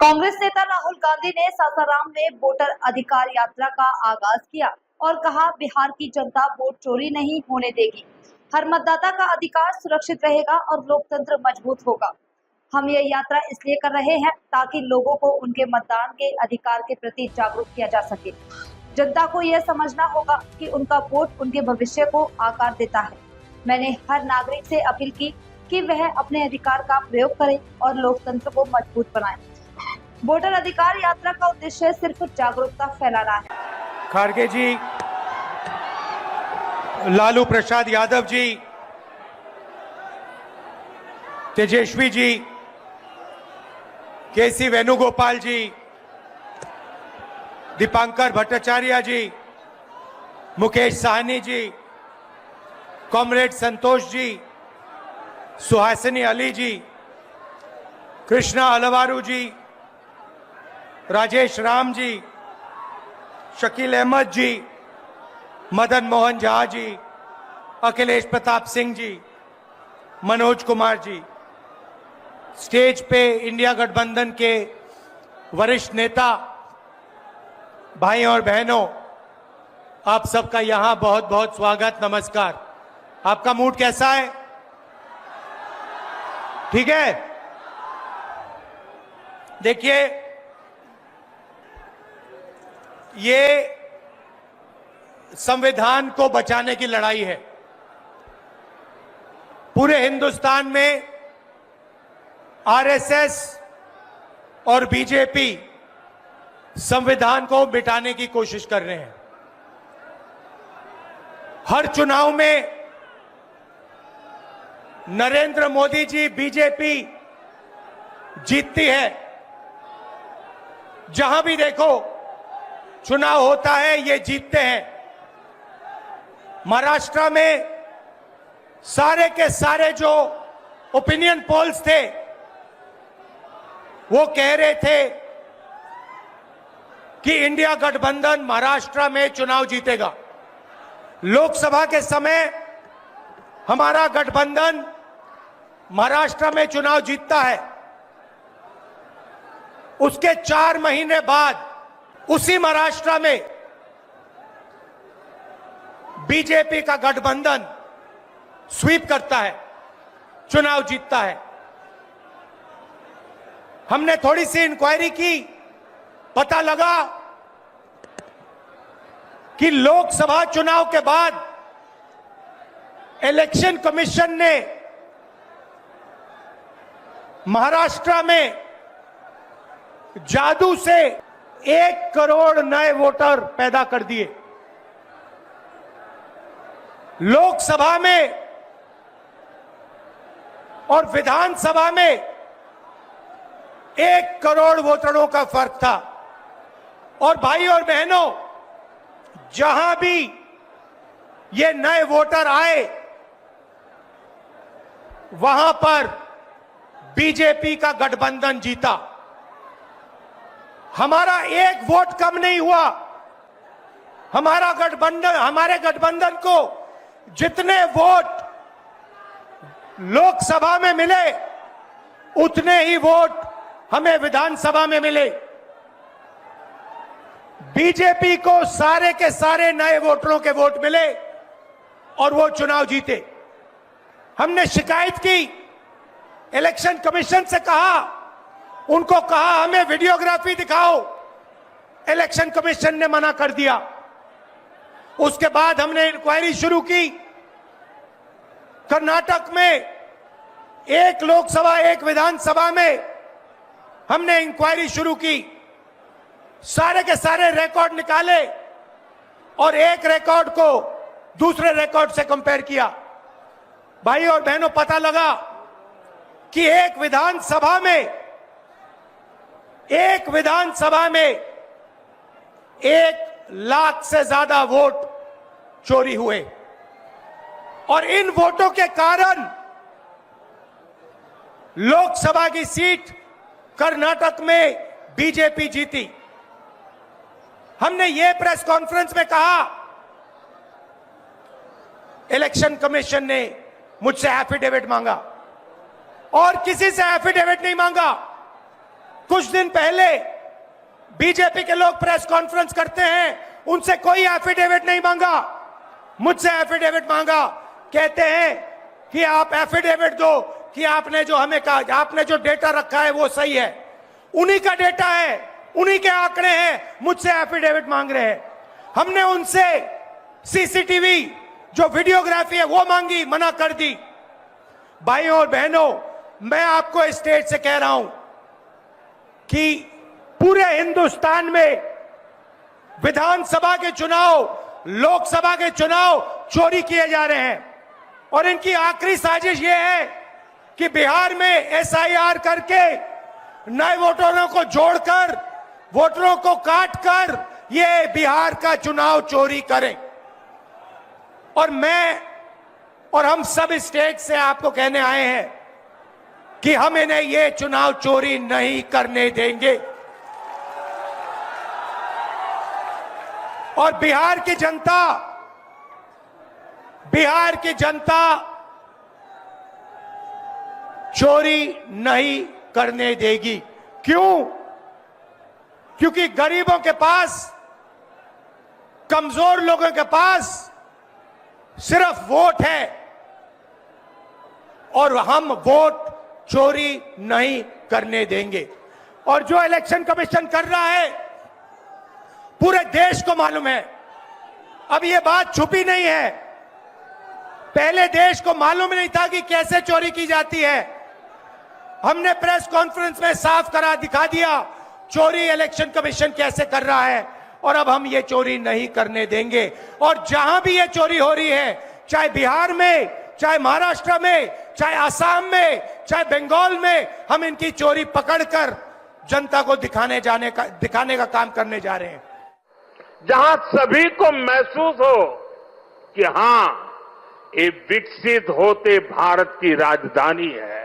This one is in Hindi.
कांग्रेस नेता राहुल गांधी ने सासाराम में वोटर अधिकार यात्रा का आगाज किया और कहा, बिहार की जनता वोट चोरी नहीं होने देगी। हर मतदाता का अधिकार सुरक्षित रहेगा और लोकतंत्र मजबूत होगा। हम ये यात्रा इसलिए कर रहे हैं ताकि लोगों को उनके मतदान के अधिकार के प्रति जागरूक किया जा सके। जनता को यह समझना होगा कि उनका वोट उनके भविष्य को आकार देता है। मैंने हर नागरिक से अपील की कि वह अपने अधिकार का प्रयोग करे और लोकतंत्र को मजबूत बनाए। वोटर अधिकार यात्रा का उद्देश्य सिर्फ जागरूकता फैलाना है। खारगे जी, लालू प्रसाद यादव जी, तेजस्वी जी, केसी वेणुगोपाल जी, दीपांकर भट्टाचार्य जी, मुकेश साहनी जी, कॉमरेड संतोष जी, सुहासिनी अली जी, कृष्णा अलवारू जी, राजेश राम जी, शकील अहमद जी, मदन मोहन झा जी, अखिलेश प्रताप सिंह जी, मनोज कुमार जी, स्टेज पे इंडिया गठबंधन के वरिष्ठ नेता भाई और बहनों, आप सबका यहां बहुत बहुत स्वागत, नमस्कार। आपका मूड कैसा है? ठीक है? देखिए, ये संविधान को बचाने की लड़ाई है। पूरे हिंदुस्तान में आरएसएस और बीजेपी संविधान को मिटाने की कोशिश कर रहे हैं। हर चुनाव में नरेंद्र मोदी जी, बीजेपी जीतती है। जहां भी देखो चुनाव होता है, ये जीतते हैं। महाराष्ट्र में सारे के सारे जो ओपिनियन पोल्स थे वो कह रहे थे कि इंडिया गठबंधन महाराष्ट्र में चुनाव जीतेगा। लोकसभा के समय हमारा गठबंधन महाराष्ट्र में चुनाव जीतता है। उसके 4 महीने बाद उसी महाराष्ट्र में बीजेपी का गठबंधन स्वीप करता है, चुनाव जीतता है। हमने थोड़ी सी इंक्वायरी की, पता लगा कि लोकसभा चुनाव के बाद इलेक्शन कमीशन ने महाराष्ट्र में जादू से 1 करोड़ नए वोटर पैदा कर दिए। लोकसभा में और विधानसभा में 1 करोड़ वोटरों का फर्क था। और भाई और बहनों, जहां भी ये नए वोटर आए, वहां पर बीजेपी का गठबंधन जीता। हमारा 1 वोट कम नहीं हुआ। हमारे गठबंधन को जितने वोट लोकसभा में मिले, उतने ही वोट हमें विधानसभा में मिले। बीजेपी को सारे के सारे नए वोटरों के वोट मिले और वो चुनाव जीते। हमने शिकायत की, इलेक्शन कमीशन से कहा, उनको कहा हमें वीडियोग्राफी दिखाओ। इलेक्शन कमीशन ने मना कर दिया। उसके बाद हमने इंक्वायरी शुरू की। कर्नाटक में 1 लोकसभा 1 विधानसभा में हमने इंक्वायरी शुरू की। सारे के सारे रिकॉर्ड निकाले और एक रिकॉर्ड को दूसरे रिकॉर्ड से कंपेयर किया। भाई और बहनों, पता लगा कि एक विधानसभा में 1 लाख से ज्यादा वोट चोरी हुए। और इन वोटों के कारण लोकसभा की सीट कर्नाटक में बीजेपी जीती। हमने ये प्रेस कॉन्फ्रेंस में कहा, इलेक्शन कमीशन ने मुझसे एफिडेविट मांगा और किसी से एफिडेविट नहीं मांगा। कुछ दिन पहले बीजेपी के लोग प्रेस कॉन्फ्रेंस करते हैं, उनसे कोई एफिडेविट नहीं मांगा, मुझसे एफिडेविट मांगा। कहते हैं कि आप एफिडेविट दो कि आपने जो हमें कहा, आपने जो डेटा रखा है वो सही है। उन्हीं का डेटा है, उन्हीं के आंकड़े हैं, मुझसे एफिडेविट मांग रहे हैं। हमने उनसे सीसीटीवी जो वीडियोग्राफी है वो मांगी, मना कर दी। भाइयों और बहनों, मैं आपको इस स्टेज से कह रहा हूं कि पूरे हिंदुस्तान में विधानसभा के चुनाव, लोकसभा के चुनाव चोरी किए जा रहे हैं और इनकी आखिरी साजिश यह है कि बिहार में एसआईआर करके नए वोटरों को जोड़कर, वोटरों को काटकर ये बिहार का चुनाव चोरी करें। और मैं और हम सब स्टेट से आपको कहने आए हैं कि हम इन्हें ये चुनाव चोरी नहीं करने देंगे। और बिहार की जनता चोरी नहीं करने देगी। क्यों? क्योंकि गरीबों के पास, कमजोर लोगों के पास सिर्फ वोट है और हम वोट चोरी नहीं करने देंगे। और जो इलेक्शन कमीशन कर रहा है पूरे देश को मालूम है। अब ये बात छुपी नहीं है, पहले देश को मालूम नहीं था कि कैसे चोरी की जाती है। हमने प्रेस कॉन्फ्रेंस में साफ करा दिखा दिया चोरी इलेक्शन कमीशन कैसे कर रहा है, और अब हम ये चोरी नहीं करने देंगे। और जहां भी ये चोरी हो रही है, चाहे बिहार में, चाहे महाराष्ट्र में, चाहे असम में, चाहे बंगाल में, हम इनकी चोरी पकड़कर जनता को दिखाने का काम करने जा रहे हैं। जहां सभी को महसूस हो कि हां, ये विकसित होते भारत की राजधानी है,